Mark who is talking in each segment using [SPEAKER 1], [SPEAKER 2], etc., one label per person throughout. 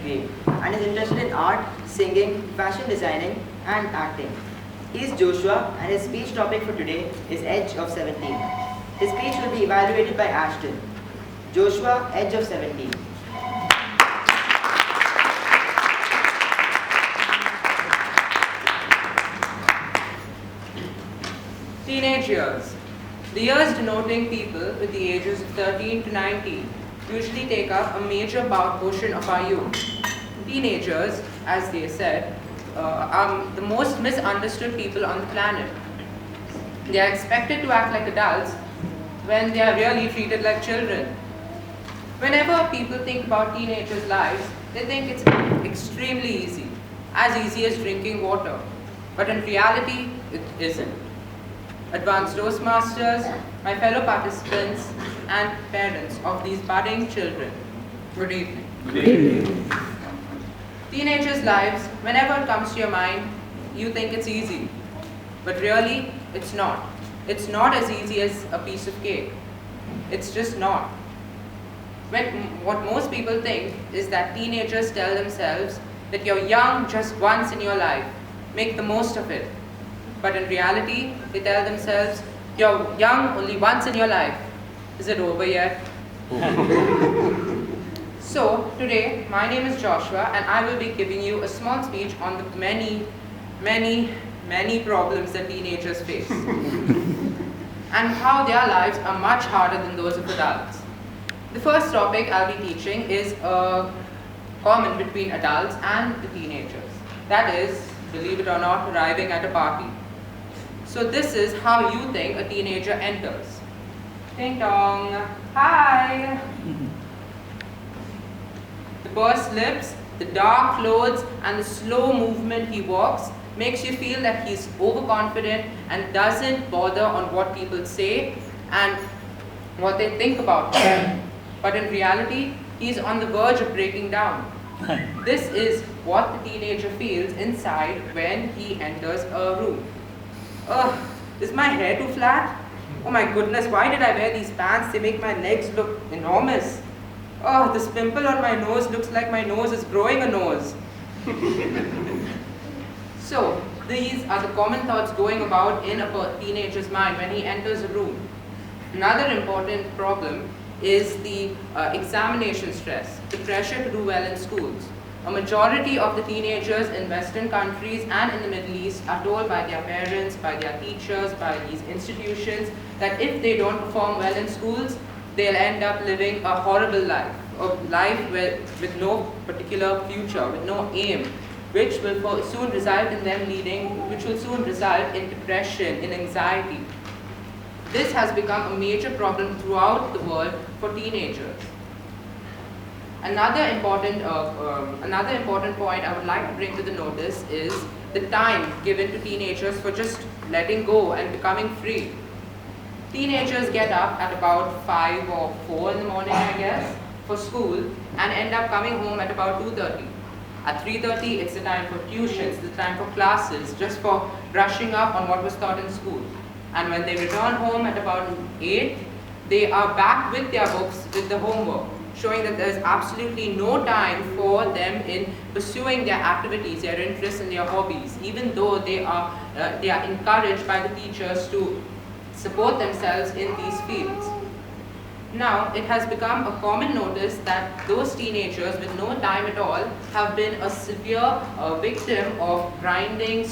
[SPEAKER 1] grade and is interested in art, singing, fashion designing, and acting. He is Joshua, and his speech topic for today is Edge of 17. His speech will be evaluated by Ashton. Joshua, Edge of 17.
[SPEAKER 2] Teenage years. The years denoting people with the ages of 13 to 19 usually take up a major portion of our youth. Teenagers, as they said, are the most misunderstood people on the planet. They are expected to act like adults when they are really treated like children. Whenever people think about teenagers' lives, they think it's extremely easy, as easy as drinking water. But in reality, it isn't. Advanced Toastmasters, my fellow participants, and parents of these budding children, good evening.
[SPEAKER 3] Good evening.
[SPEAKER 2] Teenagers' lives, whenever it comes to your mind, you think it's easy. But really, it's not. It's not as easy as a piece of cake. It's just not. What most people think is that teenagers tell themselves that you're young just once in your life, make the most of it. But in reality, they tell themselves, you're young only once in your life. Is it over yet? So, today, my name is Joshua, and I will be giving you a small speech on the many problems that teenagers face. And how their lives are much harder than those of adults. The first topic I'll be teaching is common between adults and the teenagers. That is, believe it or not, arriving at a party. So this is how you think a teenager enters. Ding dong, hi! The pursed lips, the dark clothes, and the slow movement he walks makes you feel that he's overconfident and doesn't bother on what people say and what they think about him. But in reality, he's on the verge of breaking down. This is what the teenager feels inside when he enters a room. Ugh, is my hair too flat? Oh my goodness, why did I wear these pants? They make my legs look enormous. Oh, this pimple on my nose looks like my nose is growing a nose. So, these are the common thoughts going about in a teenager's mind when he enters a room. Another important problem is the examination stress, the pressure to do well in schools. A majority of the teenagers in Western countries and in the Middle East are told by their parents, by their teachers, by these institutions, that if they don't perform well in schools, they'll end up living a horrible life, a life with no particular future, with no aim, which will soon result in depression, in anxiety. This has become a major problem throughout the world for teenagers. Another important point I would like to bring to the notice is the time given to teenagers for just letting go and becoming free. Teenagers get up at about 5 or 4 in the morning, I guess, for school and end up coming home at about 2:30. At 3:30, it's the time for tuitions, the time for classes, just for brushing up on what was taught in school. And when they return home at about 8, they are back with their books, with the homework, showing that there's absolutely no time for them in pursuing their activities, their interests and their hobbies, even though they are encouraged by the teachers to support themselves in these fields. Now, it has become a common notice that those teenagers with no time at all have been a severe victim of grinding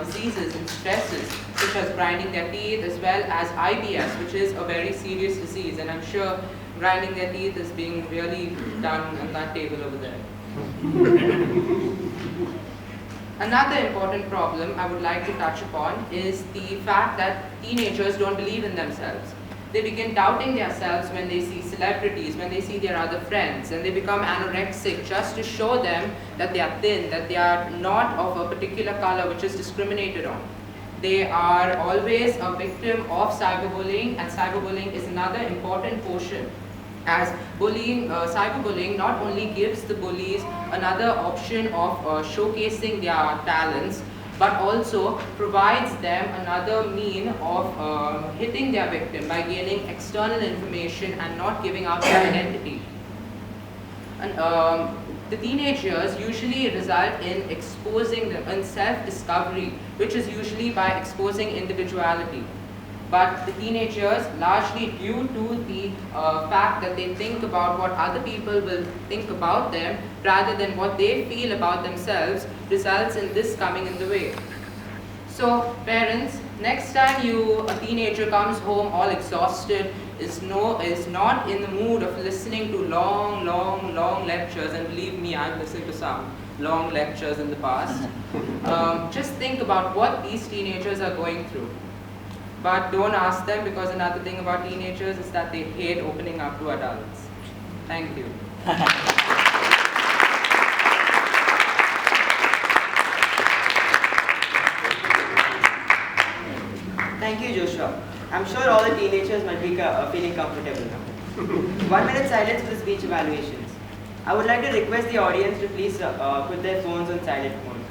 [SPEAKER 2] diseases and stresses, such as grinding their teeth as well as IBS, which is a very serious disease, and I'm sure grinding their teeth is being really done on that table over there. Another important problem I would like to touch upon is the fact that teenagers don't believe in themselves. They begin doubting themselves when they see celebrities, when they see their other friends, and they become anorexic just to show them that they are thin, that they are not of a particular color which is discriminated on. They are always a victim of cyberbullying, and cyberbullying is another important portion, as cyberbullying not only gives the bullies another option of showcasing their talents, but also provides them another mean of hitting their victim by gaining external information and not giving out their identity. And the teenage years usually result in exposing them in self-discovery, which is usually by exposing individuality. But the teenage years, largely due to the fact that they think about what other people will think about them rather than what they feel about themselves, results in this coming in the way. So parents, next time a teenager comes home all exhausted, is not in the mood of listening to long lectures, and believe me, I've listened to some long lectures in the past. Just think about what these teenagers are going through. But don't ask them, because another thing about teenagers is that they hate opening up to adults. Thank you.
[SPEAKER 1] Thank you, Joshua. I'm sure all the teenagers might be feeling comfortable now. 1 minute silence for the speech evaluations. I would like to request the audience to please put their phones on silent mode.